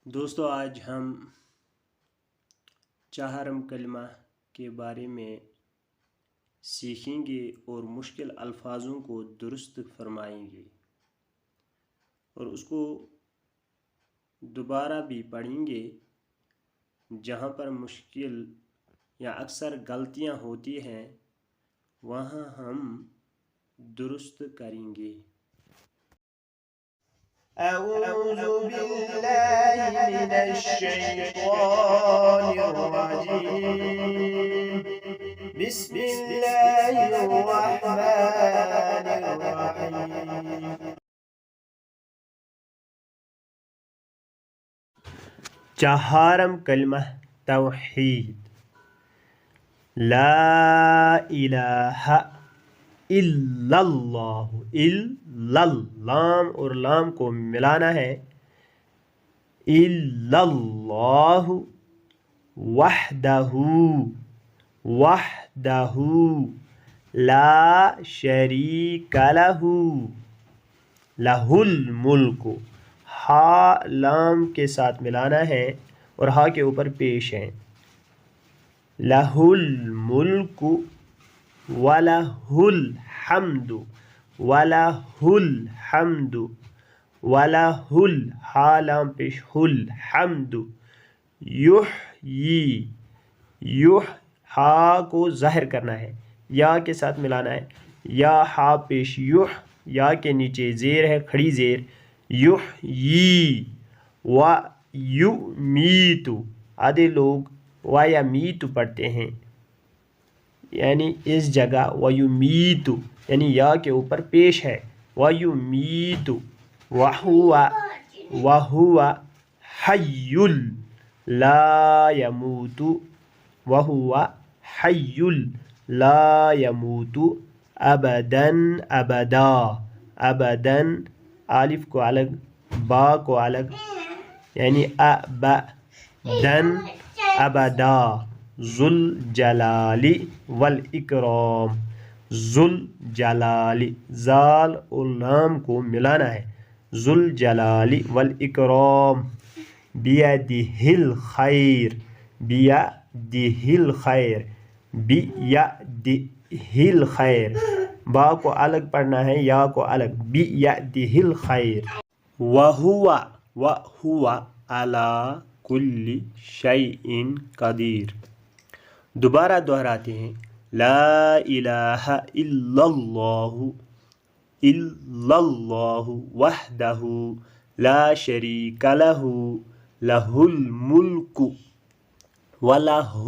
دوستو آج ہم چہارم کلمہ کے بارے میں سیکھیں گے اور مشکل الفاظوں کو درست فرمائیں گے اور اس کو دوبارہ بھی پڑھیں گے جہاں پر مشکل یا اکثر غلطیاں ہوتی ہیں وہاں ہم درست کریں گے۔ اعوذ باللہ من الشیطان الرجیم بسم اللہ الرحمن الرحیم۔ چہارم کلمہ توحید، لا الہ الا اللہ، لام اور لام کو ملانا ہے، الا اللہ وحدہ لا شریک لہ، لہ الملک، ہا لام کے ساتھ ملانا ہے اور ہا کے اوپر پیش ہے، لہ الملک وَلَهُ الْحَمْدُ ہا لام پیش الحمد، ہا کو ظاہر کرنا ہے، یا کے ساتھ ملانا ہے، یا ہا پیش یا کے نیچے زیر ہے، کھڑی زیر، و یمیت، آدھے لوگ و یمیت پڑھتے ہیں، یعنی اس جگہ وَيُمِيتُ یعنی یا کے اوپر پیش ہے، وَيُمِيتُ وَهُوَ حَيٌّ لَا يَمُوتُ، وَهُوَ حَيٌّ لَا يَمُوتُ ابدا، الف کو الگ، با کو الگ، یعنی ابدا، ذوالجلال والاکرام، ذوالجلال، زال اور لام کو ملانا ہے، ذوالجلال والاکرام، بیدہ الخیر، با کو الگ پڑھنا ہے، یا کو الگ، بیدہ الخیر، وَهُوَ عَلَى كُلِّ شَيْءٍ قدیر۔ دوبارہ دہراتے ہیں، لا الہ الا اللہ وحدہ لا شریک لہ، لہ الملک وَلَهُ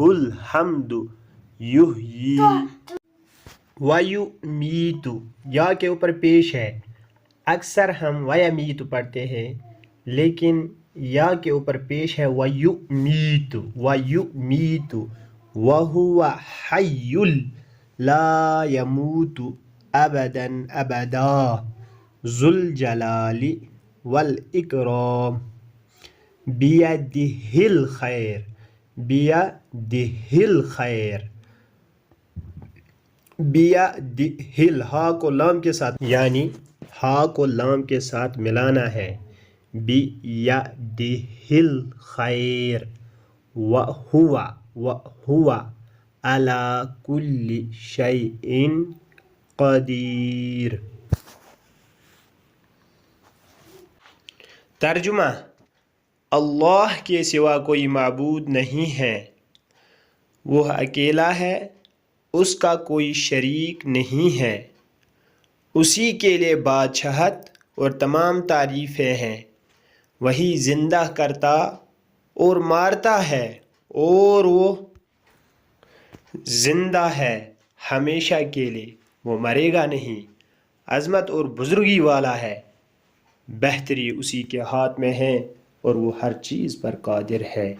الحمد یحیی وَیُمیٖتُ، یا کے اوپر پیش ہے، اکثر ہم وَیَمیٖتُ پڑھتے ہیں لیکن یا کے اوپر پیش ہے وَیُمیٖتُ، وَهُوَ حَيٌّ لَا يَمُوتُ ابدا، ذوالجلال والاکرام، بیدہ الخیر، ہا کو لام کے ساتھ، یعنی ہا کو لام کے ساتھ ملانا ہے، بیدہ الخیر، وَهُوَ عَلَى كُلِّ شَيْءٍ قدیر۔ ترجمہ: اللہ کے سوا کوئی معبود نہیں ہے، وہ اکیلا ہے، اس کا کوئی شریک نہیں ہے، اسی کے لیے بادشاہت اور تمام تعریفیں ہیں، وہی زندہ کرتا اور مارتا ہے اور وہ زندہ ہے ہمیشہ کے لیے، وہ مرے گا نہیں، عظمت اور بزرگی والا ہے، بہتری اسی کے ہاتھ میں ہے اور وہ ہر چیز پر قادر ہے۔